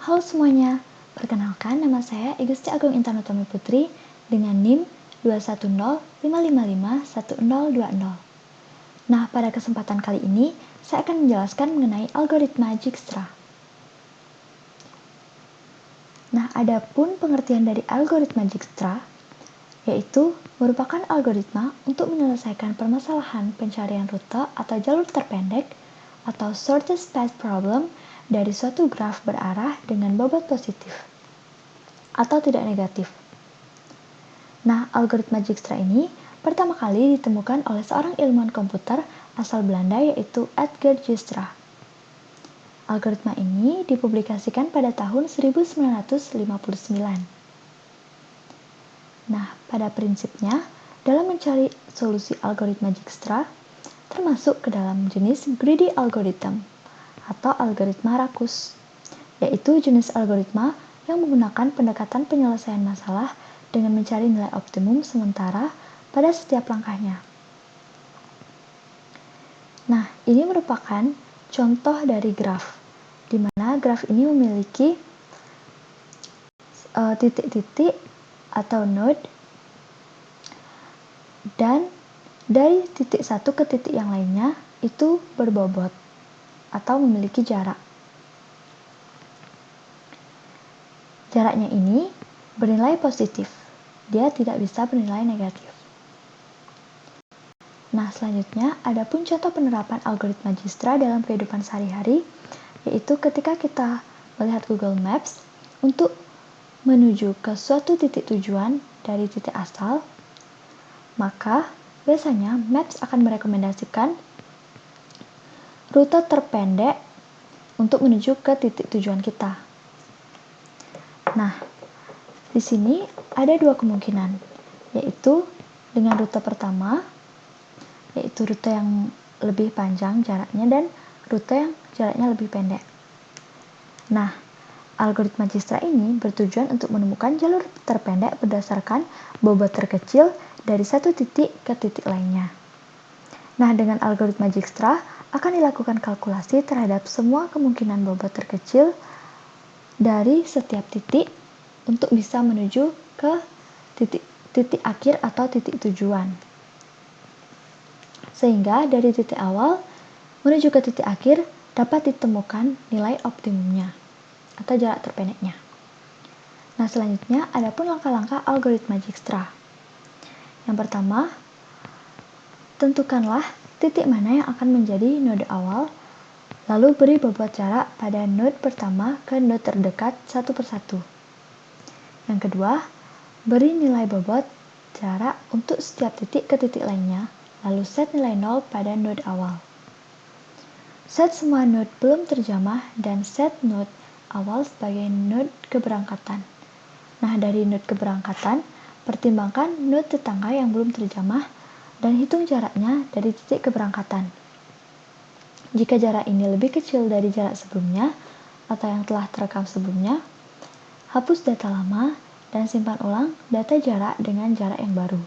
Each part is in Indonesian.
Halo semuanya, perkenalkan nama saya Igusti Agung Intan Utami Putri dengan NIM 21055510020. Nah, pada kesempatan kali ini saya akan menjelaskan mengenai algoritma Dijkstra. Nah, adapun pengertian dari algoritma Dijkstra yaitu merupakan algoritma untuk menyelesaikan permasalahan pencarian rute atau jalur terpendek atau shortest path problem dari suatu graf berarah dengan bobot positif atau tidak negatif. Nah, algoritma Dijkstra ini pertama kali ditemukan oleh seorang ilmuwan komputer asal Belanda yaitu Edgar Dijkstra. Algoritma ini dipublikasikan pada tahun 1959. Nah, pada prinsipnya, dalam mencari solusi algoritma Dijkstra, termasuk ke dalam jenis greedy algorithm atau algoritma rakus, yaitu jenis algoritma yang menggunakan pendekatan penyelesaian masalah dengan mencari nilai optimum sementara pada setiap langkahnya. Nah, ini merupakan contoh dari graf, di mana graf ini memiliki titik-titik atau node, dan dari titik satu ke titik yang lainnya itu berbobot atau memiliki jarak. Jaraknya ini bernilai positif, dia tidak bisa bernilai negatif. Nah, selanjutnya ada pun contoh penerapan algoritma Dijkstra dalam kehidupan sehari-hari, yaitu ketika kita melihat Google Maps untuk menuju ke suatu titik tujuan dari titik asal, maka biasanya Maps akan merekomendasikan rute terpendek untuk menuju ke titik tujuan kita. Nah, di sini ada dua kemungkinan, yaitu dengan rute pertama, yaitu rute yang lebih panjang jaraknya dan rute yang jaraknya lebih pendek. Nah, algoritma Dijkstra ini bertujuan untuk menemukan jalur terpendek berdasarkan bobot terkecil dari satu titik ke titik lainnya. Nah, dengan algoritma Dijkstra akan dilakukan kalkulasi terhadap semua kemungkinan bobot terkecil dari setiap titik untuk bisa menuju ke titik akhir atau titik tujuan. Sehingga dari titik awal menuju ke titik akhir dapat ditemukan nilai optimumnya atau jarak terpendeknya. Nah, selanjutnya ada pun langkah-langkah algoritma Dijkstra. Yang pertama, tentukanlah titik mana yang akan menjadi node awal, lalu beri bobot jarak pada node pertama ke node terdekat satu persatu. Yang kedua, beri nilai bobot jarak untuk setiap titik ke titik lainnya, lalu set nilai 0 pada node awal. Set semua node belum terjamah dan set node awal sebagai node keberangkatan. Nah, dari node keberangkatan, pertimbangkan node tetangga yang belum terjamah dan hitung jaraknya dari titik keberangkatan. Jika jarak ini lebih kecil dari jarak sebelumnya atau yang telah terekam sebelumnya, hapus data lama dan simpan ulang data jarak dengan jarak yang baru.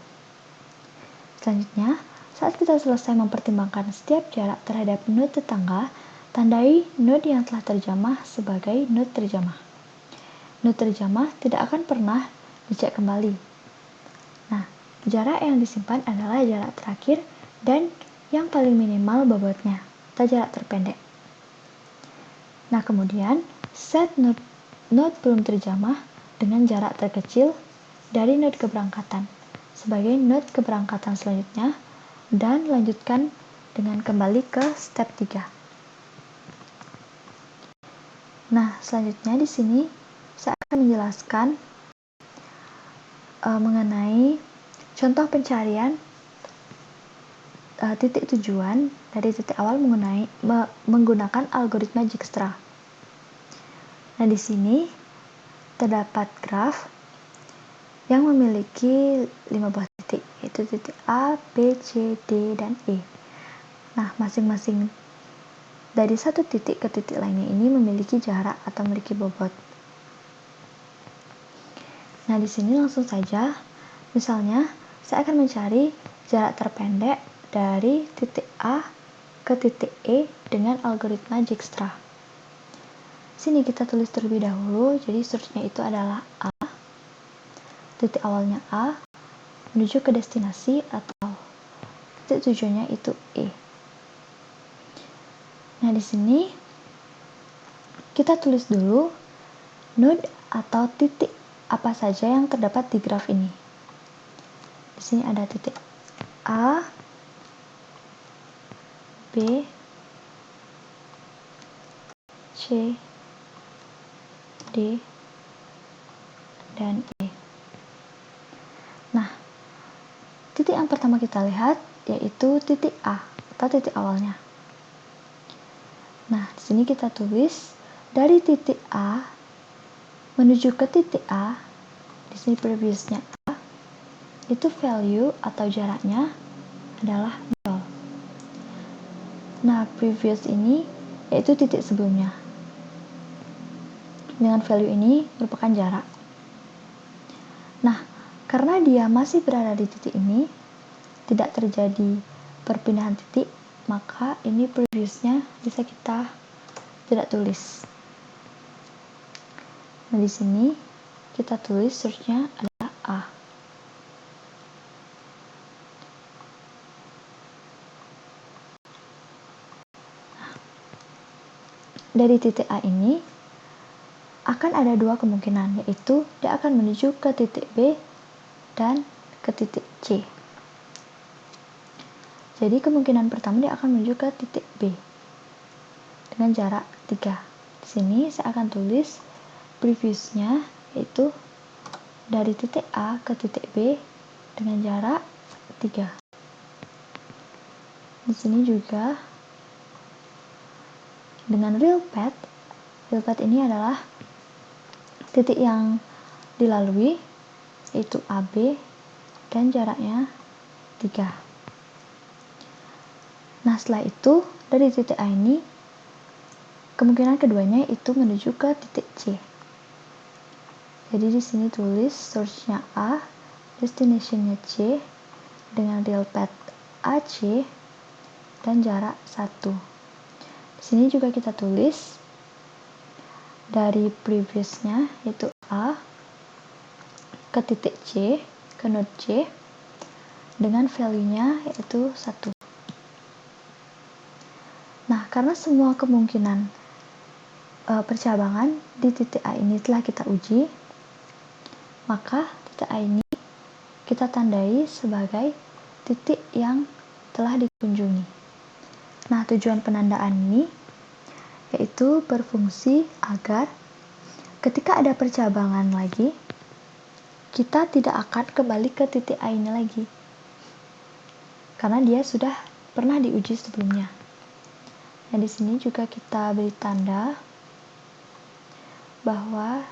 Selanjutnya, saat kita selesai mempertimbangkan setiap jarak terhadap node tetangga, tandai node yang telah terjamah sebagai node terjamah. Node terjamah tidak akan pernah dicek kembali. Nah, jarak yang disimpan adalah jarak terakhir dan yang paling minimal bobotnya, atau jarak terpendek. Nah, kemudian set node belum terjamah dengan jarak terkecil dari node keberangkatan sebagai node keberangkatan selanjutnya dan lanjutkan dengan kembali ke step 3. Nah, selanjutnya di sini saya akan menjelaskan mengenai contoh pencarian titik tujuan dari titik awal menggunakan algoritma Dijkstra. Nah, di sini terdapat graf yang memiliki 5 buah titik, yaitu titik A, B, C, D, dan E. Nah, masing-masing dari satu titik ke titik lainnya ini memiliki jarak atau memiliki bobot. Nah, di sini langsung saja, misalnya saya akan mencari jarak terpendek dari titik A ke titik E dengan algoritma Dijkstra. Sini kita tulis terlebih dahulu, jadi search-nya itu adalah A, titik awalnya A, menuju ke destinasi atau titik tujuannya itu E. Nah, di sini kita tulis dulu node atau titik apa saja yang terdapat di graf ini. Di sini ada titik A, B, C, D, dan E. Nah, titik yang pertama kita lihat yaitu titik A atau titik awalnya. Nah, di sini kita tulis dari titik A menuju ke titik A. Di sini previousnya A, itu value atau jaraknya adalah 0. Nah, previous ini yaitu titik sebelumnya. Dengan value ini merupakan jarak. Nah, karena dia masih berada di titik ini, tidak terjadi perpindahan titik, maka ini previousnya bisa kita tidak tulis. Nah, di sini kita tulis search-nya adalah A. Dari titik A ini akan ada dua kemungkinan, yaitu dia akan menuju ke titik B dan ke titik C. Jadi kemungkinan pertama dia akan menuju ke titik B dengan jarak 3. Di sini saya akan tulis previousnya yaitu dari titik A ke titik B dengan jarak 3. Di sini juga dengan real path ini adalah titik yang dilalui yaitu AB dan jaraknya 3. Nah, setelah itu dari titik A ini kemungkinan keduanya itu menuju ke titik C. Jadi di sini tulis source-nya A, destination-nya C dengan real path AC dan jarak 1. Di sini juga kita tulis dari previous-nya yaitu A ke titik C, ke node C dengan value-nya yaitu 1. Nah, karena semua kemungkinan percabangan di titik A ini telah kita uji, maka titik A ini kita tandai sebagai titik yang telah dikunjungi. Nah, tujuan penandaan ini yaitu berfungsi agar ketika ada percabangan lagi, kita tidak akan kembali ke titik A ini lagi. Karena dia sudah pernah diuji sebelumnya. Nah, di sini juga kita beri tanda bahwa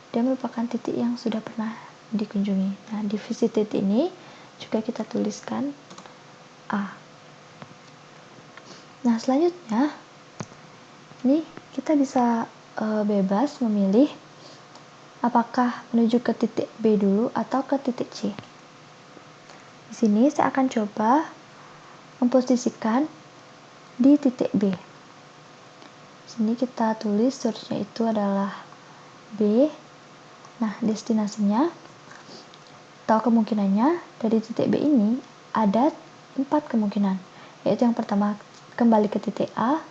dia merupakan titik yang sudah pernah dikunjungi. Nah, di visited ini juga kita tuliskan A. Nah, selanjutnya ini kita bisa bebas memilih apakah menuju ke titik B dulu atau ke titik C. Di sini saya akan coba memposisikan di titik B. Di sini kita tulis source-nya itu adalah B. Nah, destinasinya atau kemungkinannya dari titik B ini ada 4 kemungkinan, yaitu yang pertama kembali ke titik A,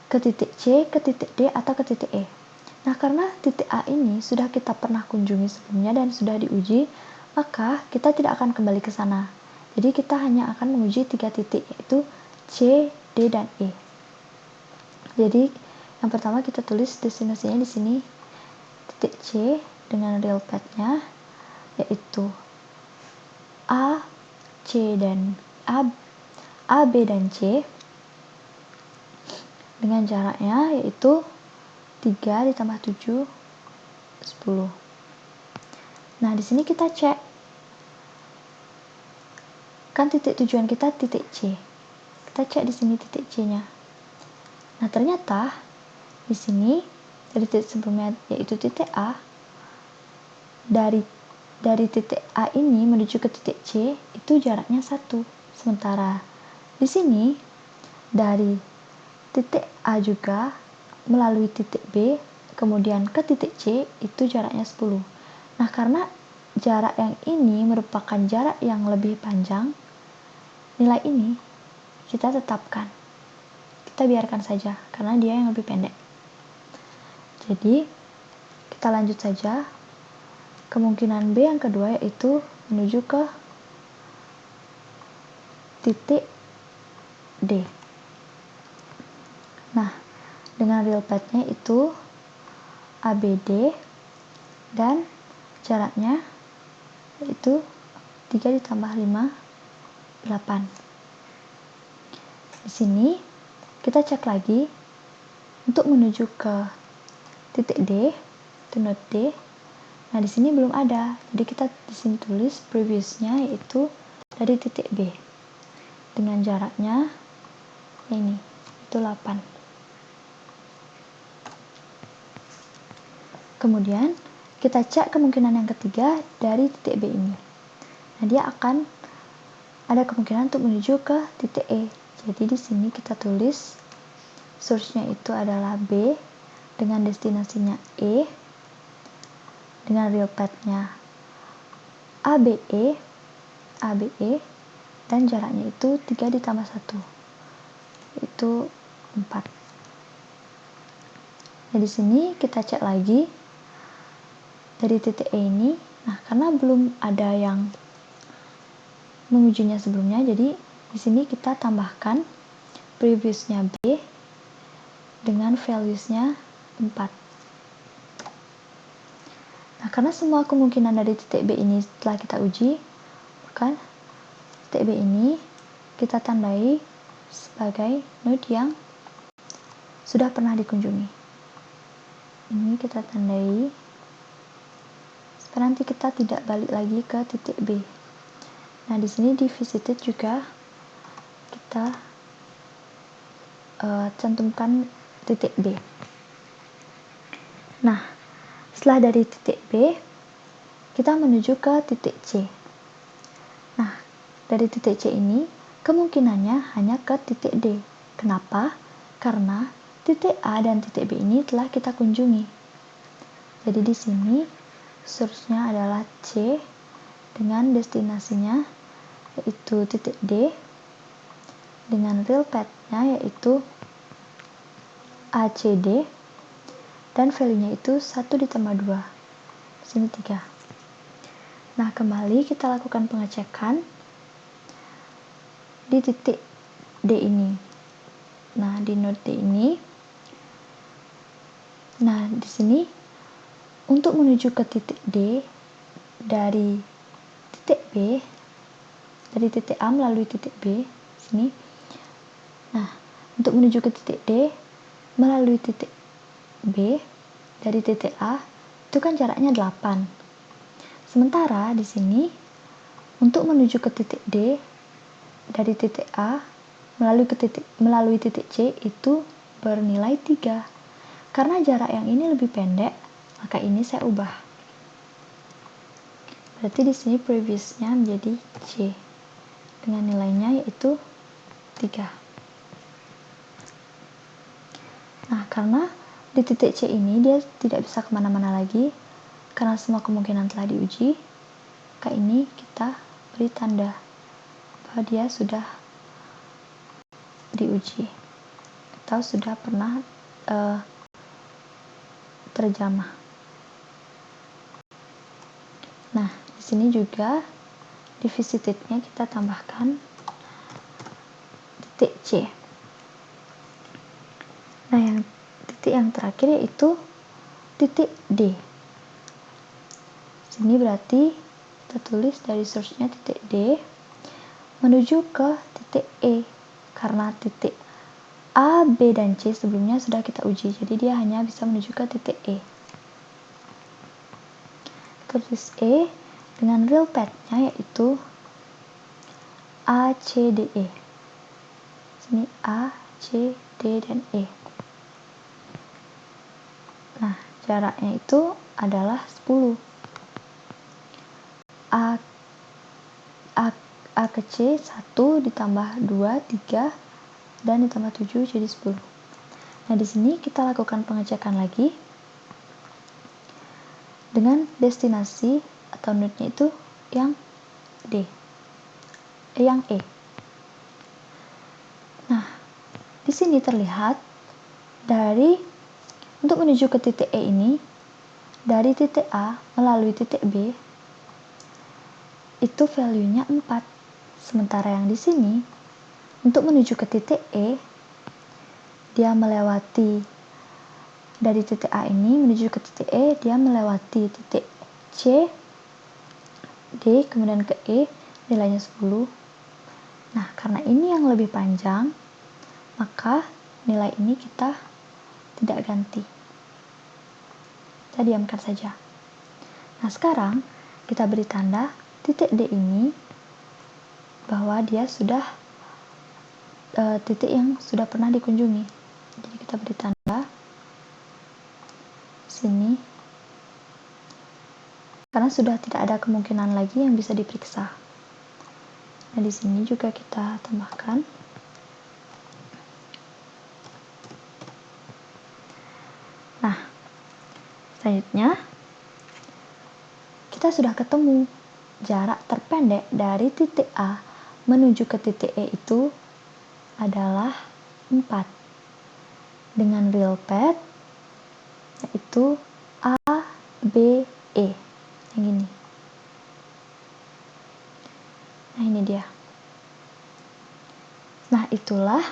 ke titik C, ke titik D, atau ke titik E. Nah, karena titik A ini sudah kita pernah kunjungi sebelumnya dan sudah diuji, maka kita tidak akan kembali ke sana. Jadi kita hanya akan menguji 3 titik, yaitu C, D, dan E. Jadi yang pertama kita tulis destinasinya di sini titik C dengan real path-nya yaitu A, C, dan A, B, dan C dengan jaraknya yaitu 3 ditambah 7, 10. Nah, di sini kita cek. Kan titik tujuan kita titik C. Kita cek di sini titik C-nya. Nah, ternyata di sini dari titik sebelumnya yaitu titik A, dari titik A ini menuju ke titik C itu jaraknya 1. Sementara di sini dari titik A juga melalui titik B, kemudian ke titik C, itu jaraknya 10. Nah, karena jarak yang ini merupakan jarak yang lebih panjang, nilai ini kita tetapkan. Kita biarkan saja, karena dia yang lebih pendek. Jadi, kita lanjut saja. Kemungkinan B yang kedua yaitu menuju ke titik D. Nah, dengan real path-nya itu ABD dan jaraknya yaitu 3 ditambah 5, 8. Di sini kita cek lagi untuk menuju ke titik D, itu node D. Nah, di sini belum ada. Jadi kita di sini tulis previousnya yaitu dari titik B. Dengan jaraknya ini, itu 8. Kemudian kita cek kemungkinan yang ketiga dari titik B ini. Nah, dia akan ada kemungkinan untuk menuju ke titik E. Jadi di sini kita tulis source-nya itu adalah B dengan destinasinya E, dengan real path-nya ABE, dan jaraknya itu 3 ditambah 1, itu 4. Nah, di sini kita cek lagi dari titik E ini. Nah, karena belum ada yang mengujinya sebelumnya, jadi di sini kita tambahkan previousnya B dengan values-nya 4. Nah, karena semua kemungkinan dari titik B ini telah kita uji, maka titik B ini kita tandai sebagai node yang sudah pernah dikunjungi. Ini kita tandai supaya nanti kita tidak balik lagi ke titik B. Nah, di sini di visited juga kita cantumkan titik B. Nah, setelah dari titik B, kita menuju ke titik C. Nah, dari titik C ini, kemungkinannya hanya ke titik D. Kenapa? Karena titik A dan titik B ini telah kita kunjungi. Jadi di sini, source-nya adalah C dengan destinasinya yaitu titik D, dengan real path-nya yaitu ACD, dan value-nya itu 1 ditambah 2. Sini 3. Nah, kembali kita lakukan pengecekan di titik D ini. Nah, di node D ini. Nah, di sini untuk menuju ke titik D dari titik B, dari titik A melalui titik B, sini. Nah, untuk menuju ke titik D melalui titik B dari titik A, itu kan jaraknya 8. Sementara di sini untuk menuju ke titik D dari titik A melalui titik C itu bernilai 3. Karena jarak yang ini lebih pendek, maka ini saya ubah. Berarti di sini previous-nya menjadi C dengan nilainya yaitu 3. Nah, karena di titik C ini dia tidak bisa kemana-mana lagi karena semua kemungkinan telah diuji, maka ini kita beri tanda bahwa dia sudah diuji atau sudah pernah terjamah. Nah, di sini juga di visited-nya kita tambahkan titik C. Nah, titik yang terakhir yaitu titik D. Sini berarti kita tulis dari source-nya titik D menuju ke titik E, karena titik A, B, dan C sebelumnya sudah kita uji, jadi dia hanya bisa menuju ke titik E. Tulis E dengan real path-nya yaitu A, C, D, E. Sini A, C, D, dan E. Nah, jaraknya itu adalah 10. A ke C 1 ditambah 2, 3, dan ditambah 7 jadi 10. Nah, di sini kita lakukan pengecekan lagi dengan destinasi atau node-nya itu yang yang E. Nah, di sini terlihat untuk menuju ke titik E ini, dari titik A melalui titik B, itu value-nya 4. Sementara yang di sini, untuk menuju ke titik E, dia melewati dari titik A ini menuju ke titik E, dia melewati titik C, D, kemudian ke E, nilainya 10. Nah, karena ini yang lebih panjang, maka nilai ini kita tidak ganti. Kita diamkan saja. Nah, sekarang kita beri tanda titik D ini bahwa dia sudah titik yang sudah pernah dikunjungi. Jadi kita beri tanda sini karena sudah tidak ada kemungkinan lagi yang bisa diperiksa. Nah, di sini juga kita tambahkan. Nah, selanjutnya kita sudah ketemu jarak terpendek dari titik A menuju ke titik E itu adalah 4 dengan real path yaitu A, B, E yang ini. Nah, ini dia. Nah, itulah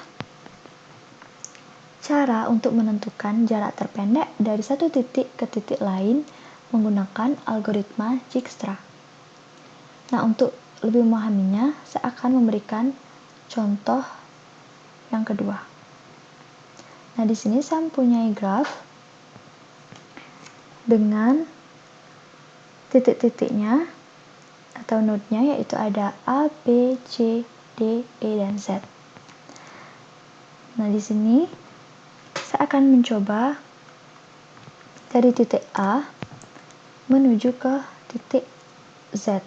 cara untuk menentukan jarak terpendek dari satu titik ke titik lain menggunakan algoritma Dijkstra. Nah, untuk lebih memahaminya, saya akan memberikan contoh yang kedua. Nah, di sini saya mempunyai graf dengan titik-titiknya atau node-nya, yaitu ada A, B, C, D, E, dan Z. Nah, di sini saya akan mencoba dari titik A menuju ke titik Z.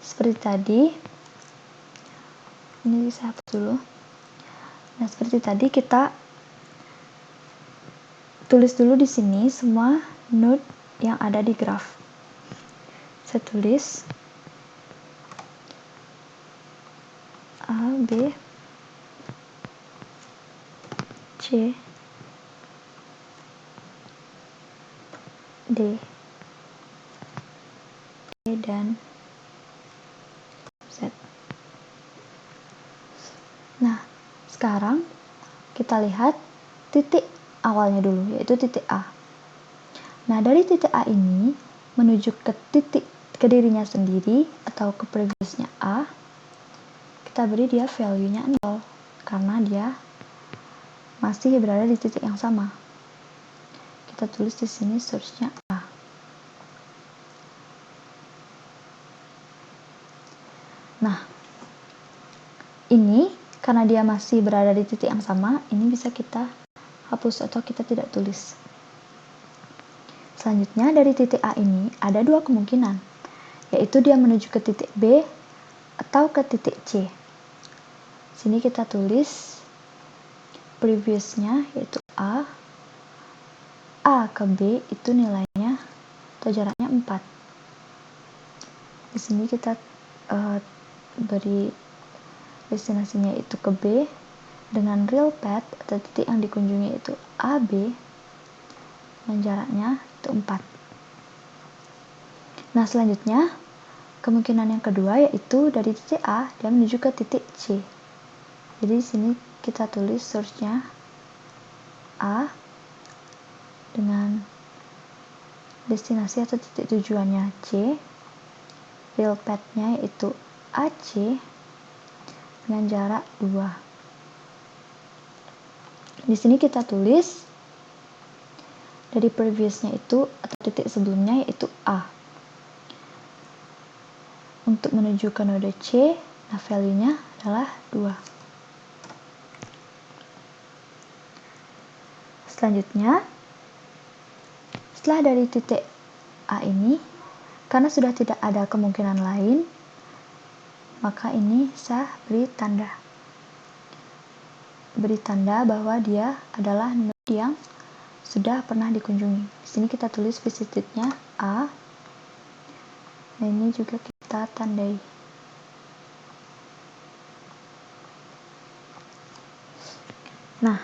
Seperti tadi, ini saya hapus dulu. Nah, seperti tadi kita tulis dulu di sini semua node yang ada di graf. Saya tulis A, B, C, D, E, dan Z. Nah, sekarang kita lihat titik awalnya dulu, yaitu titik A. Nah, dari titik A ini menuju ke titik ke dirinya sendiri atau ke previousnya A, kita beri dia value-nya 0 karena dia masih berada di titik yang sama. Kita tulis di sini source-nya A. Nah, ini karena dia masih berada di titik yang sama, ini bisa kita hapus atau kita tidak tulis. Selanjutnya, dari titik A ini ada dua kemungkinan, yaitu dia menuju ke titik B atau ke titik C. Sini kita tulis previousnya yaitu A ke B itu nilainya atau jaraknya 4. Di sini kita beri destinasinya itu ke B dengan real path atau titik yang dikunjungi itu AB dan jaraknya itu 4. Nah, selanjutnya kemungkinan yang kedua yaitu dari titik A dia menuju ke titik C. Jadi di sini kita tulis source-nya A dengan destinasi atau titik tujuannya C, real path-nya yaitu AC dengan jarak 2. Di sini kita tulis dari previous-nya itu atau titik sebelumnya yaitu A. Untuk menuju ke node C, nah value-nya adalah 2. Selanjutnya, setelah dari titik A ini, karena sudah tidak ada kemungkinan lain, maka ini saya beri tanda. beri tanda bahwa dia adalah node yang sudah pernah dikunjungi. Di sini kita tulis visitednya A. Nah, ini juga kita tandai. Nah,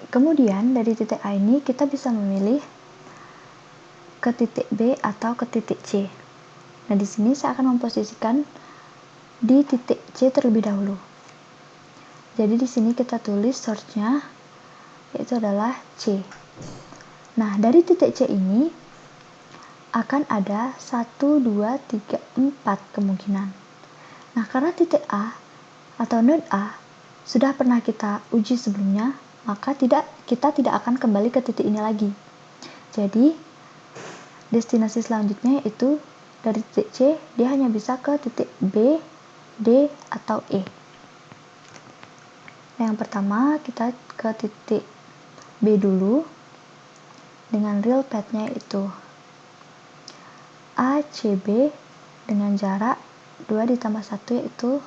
kemudian dari titik A ini kita bisa memilih ke titik B atau ke titik C. Nah, di sini saya akan memposisikan di titik C terlebih dahulu. Jadi di sini kita tulis source-nya yaitu adalah C. Nah, dari titik C ini akan ada 1, 2, 3, 4 kemungkinan. Nah, karena titik A atau node A sudah pernah kita uji sebelumnya, maka kita tidak akan kembali ke titik ini lagi. Jadi, destinasi selanjutnya yaitu dari titik C, dia hanya bisa ke titik B, D, atau E. Nah, yang pertama, kita ke titik B dulu dengan real path-nya yaitu ACB dengan jarak 2 ditambah 1 yaitu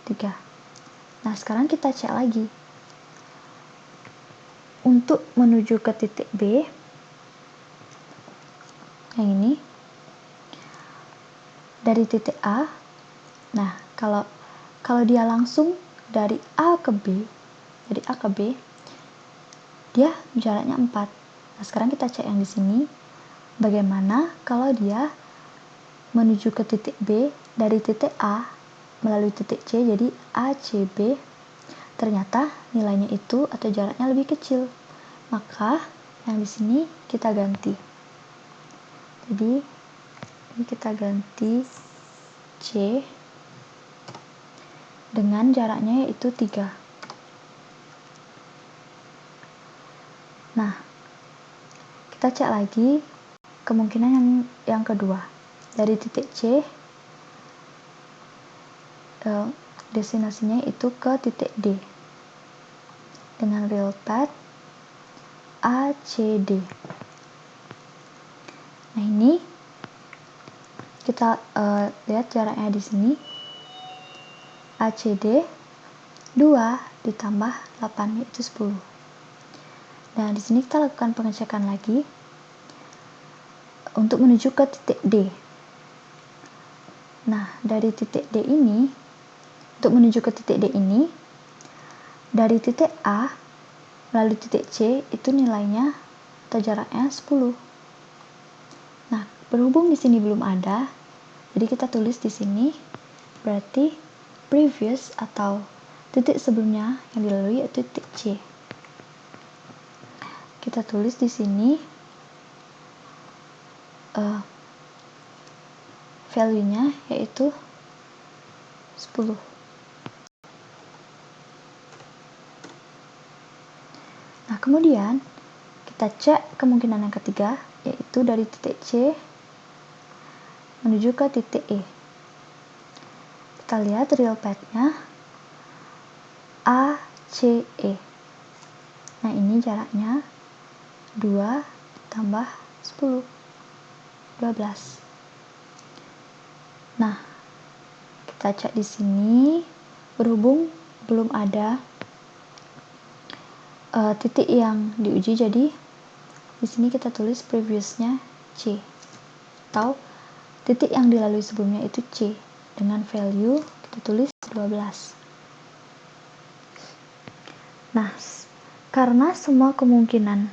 3. Nah, sekarang kita cek lagi. Untuk menuju ke titik B, yang ini, dari titik A, nah, kalau dia langsung dari A ke B, dia jaraknya 4. Nah, sekarang kita cek yang di sini. Bagaimana kalau dia menuju ke titik B dari titik A melalui titik C, jadi ACB, ternyata nilainya itu atau jaraknya lebih kecil. Maka yang di sini kita ganti. Jadi ini kita ganti C dengan jaraknya yaitu 3. Nah, kita cek lagi kemungkinan yang kedua. Dari titik C destinasinya itu ke titik D dengan real path ACD. Nah, ini kita lihat jaraknya di sini. ACD 2 ditambah 8 yaitu 10. Nah, di sini kita lakukan pengecekan lagi untuk menuju ke titik D. Nah, dari titik D ini, untuk menuju ke titik D ini, dari titik A melalui titik C itu nilainya atau jaraknya 10. Nah, berhubung di sini belum ada, jadi kita tulis di sini, berarti previous atau titik sebelumnya yang dilalui yaitu titik C. Kita tulis di sini value-nya yaitu 10. Nah, kemudian kita cek kemungkinan yang ketiga, yaitu dari titik C menuju ke titik E. Kita lihat real path-nya ACE. Nah, ini jaraknya 2 tambah 10, 12. Nah, kita cek di sini, berhubung belum ada titik yang diuji, jadi di sini kita tulis previousnya C, atau titik yang dilalui sebelumnya itu C, dengan value kita tulis 12. Nah, karena semua kemungkinan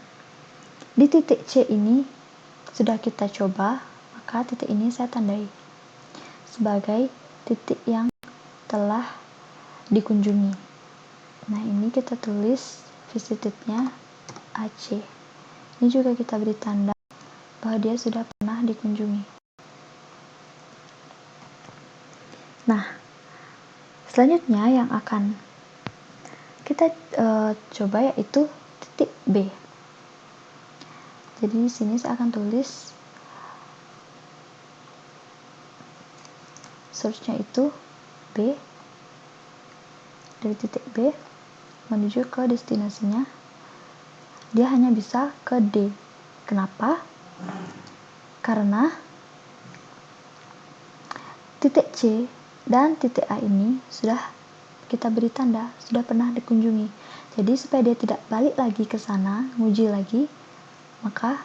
di titik C ini sudah kita coba, maka titik ini saya tandai sebagai titik yang telah dikunjungi. Nah, ini kita tulis visitednya AC. Ini juga kita beri tanda bahwa dia sudah pernah dikunjungi. Nah, selanjutnya yang akan kita coba yaitu titik B. Jadi di sini saya akan tulis source-nya itu B. Dari titik B menuju ke destinasinya, dia hanya bisa ke D. Kenapa? Karena titik C dan titik A ini sudah kita beri tanda sudah pernah dikunjungi. Jadi supaya dia tidak balik lagi ke sana, nguji lagi, maka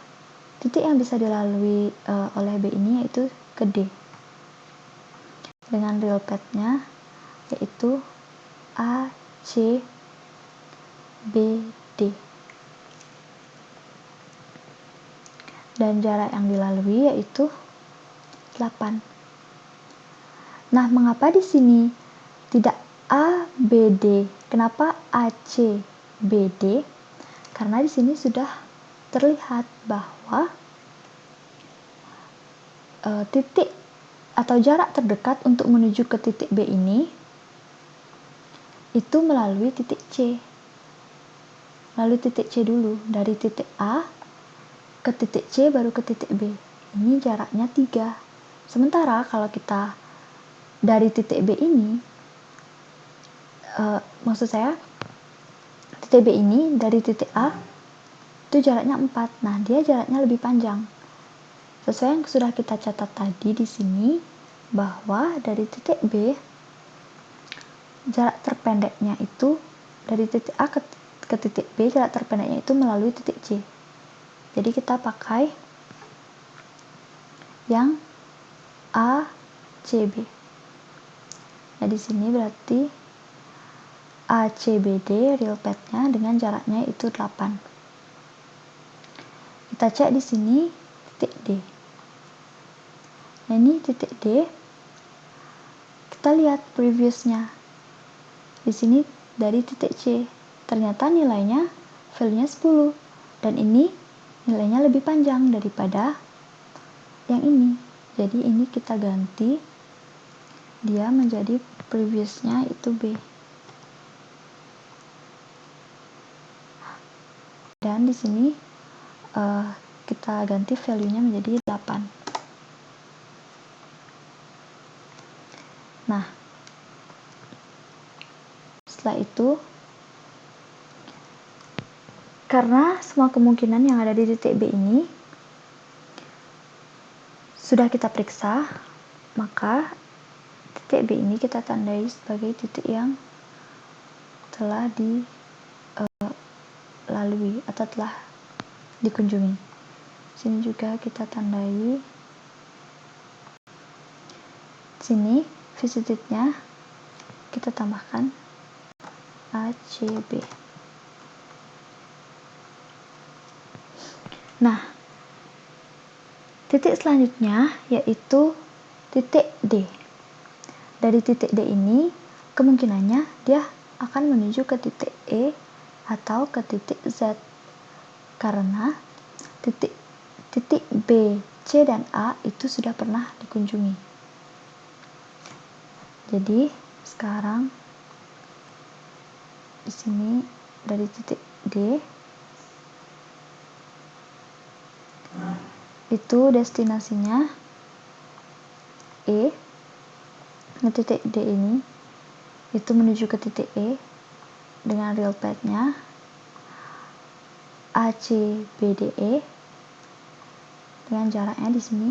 titik yang bisa dilalui oleh B ini yaitu ke D. Dengan real path-nya yaitu A, C, B, D. Dan jarak yang dilalui yaitu 8. Nah, mengapa di sini tidak A, B, D? Kenapa A, C, B, D? Karena di sini sudah terlihat bahwa titik atau jarak terdekat untuk menuju ke titik B ini itu melalui titik C. Lalu titik C dulu, dari titik A ke titik C baru ke titik B. Ini jaraknya 3. Sementara kalau kita dari titik B ini, maksud saya titik B ini dari titik A itu jaraknya 4. Nah, dia jaraknya lebih panjang. Sesuai yang sudah kita catat tadi di sini, bahwa dari titik B jarak terpendeknya itu dari titik A ke titik B, jarak terpendeknya itu melalui titik C. Jadi kita pakai yang A, C, B. Nah, di sini berarti ACBD real path-nya dengan jaraknya itu 8. Kita cek di sini titik D. Nah, ini titik D. Kita lihat previous-nya. Di sini dari titik C. Ternyata nilainya value-nya 10. Dan ini nilainya lebih panjang daripada yang ini. Jadi ini kita ganti dia menjadi previous-nya itu B. Dan di sini kita ganti value-nya menjadi 8. Nah, setelah itu, karena semua kemungkinan yang ada di titik B ini sudah kita periksa, maka titik B ini kita tandai sebagai titik yang telah dilalui atau telah dikunjungi. Sini juga kita tandai. Sini visitednya kita tambahkan ACB. Nah, titik selanjutnya yaitu titik D. Dari titik D ini kemungkinannya dia akan menuju ke titik E atau ke titik Z. Karena titik B, C, dan A itu sudah pernah dikunjungi. Jadi sekarang di sini dari titik D itu destinasinya E. Nah, titik D ini itu menuju ke titik E dengan real path-nya ACBDE dengan jaraknya di sini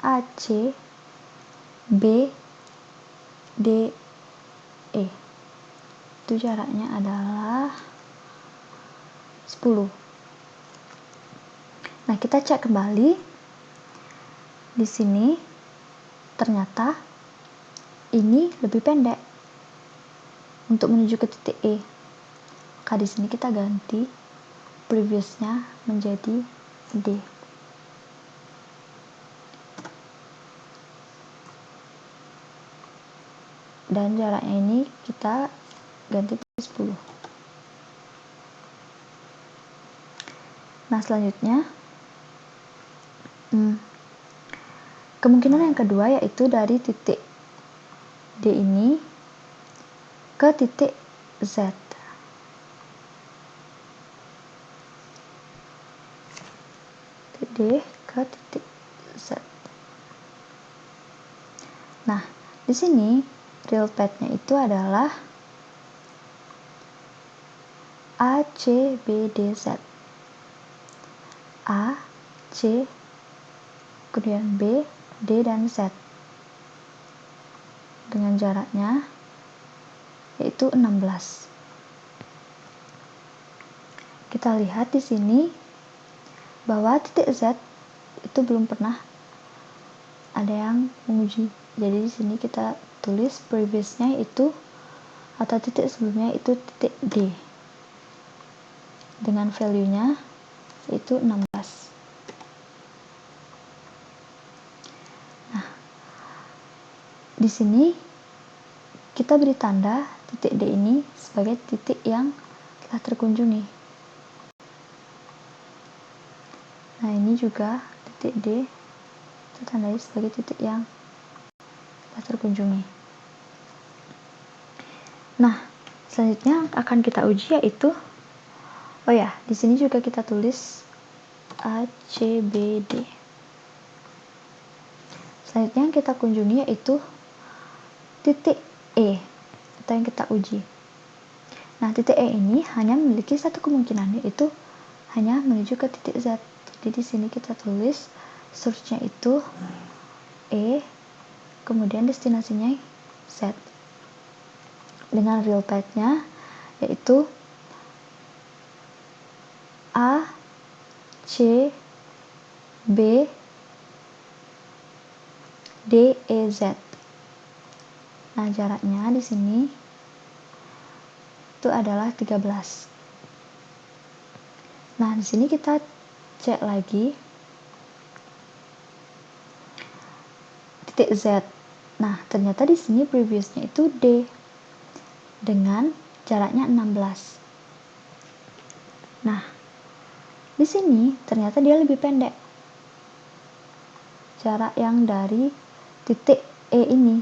AC B D E. Itu jaraknya adalah 10. Nah, kita cek kembali di sini, ternyata ini lebih pendek untuk menuju ke titik E. Maka di sini kita ganti previous-nya menjadi D. Dan jaraknya ini kita ganti 10. Nah, selanjutnya kemungkinan yang kedua yaitu dari titik D ini ke titik Z. Titik D ke titik Z. Nah, di sini real path-nya itu adalah ACBDZ. A, C, kemudian B, D, dan Z. Dengan jaraknya yaitu 16. Kita lihat di sini bahwa titik Z itu belum pernah ada yang menguji. Jadi di sini kita tulis previousnya itu atau titik sebelumnya itu titik D dengan value-nya yaitu 16. Nah, di sini kita beri tanda titik D ini sebagai titik yang telah terkunjungi. Nah, ini juga titik D kita tandai sebagai titik yang telah terkunjungi. Nah, selanjutnya akan kita uji yaitu di sini juga kita tulis ACBD. Selanjutnya yang kita kunjungi yaitu titik E atau yang kita uji. Nah, titik E ini hanya memiliki satu kemungkinan, yaitu hanya menuju ke titik Z. Jadi di sini kita tulis source-nya itu E, kemudian destinasinya Z. Dengan real path-nya yaitu A, C, B, D, E, Z. Nah, jaraknya di sini itu adalah 13. Nah, di sini kita cek lagi titik Z. Nah, ternyata di sini previousnya itu D dengan jaraknya 16. Nah, di sini ternyata dia lebih pendek jarak yang dari titik E ini.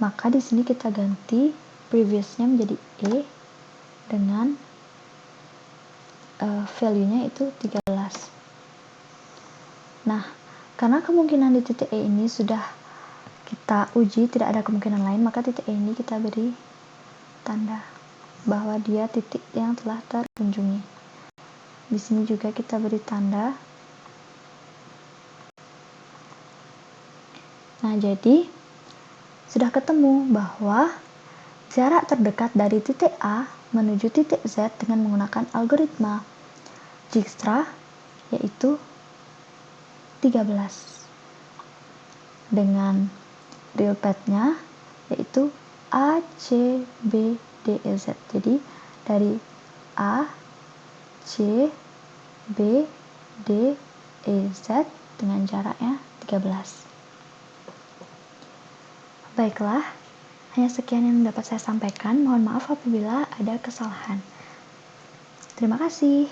Maka di sini kita ganti previousnya menjadi E dengan value-nya itu 13. Nah, karena kemungkinan di titik E ini sudah kita uji, tidak ada kemungkinan lain, maka titik E ini kita beri tanda bahwa dia titik yang telah terkunjungi. Di sini juga kita beri tanda. Nah, jadi sudah ketemu bahwa jarak terdekat dari titik A menuju titik Z dengan menggunakan algoritma Dijkstra yaitu 13 dengan real path-nya yaitu A, C, B, D, E, Z. Jadi dari A, C, B, D, E, Z dengan jaraknya 13. Baiklah, hanya sekian yang dapat saya sampaikan. Mohon maaf apabila ada kesalahan. Terima kasih.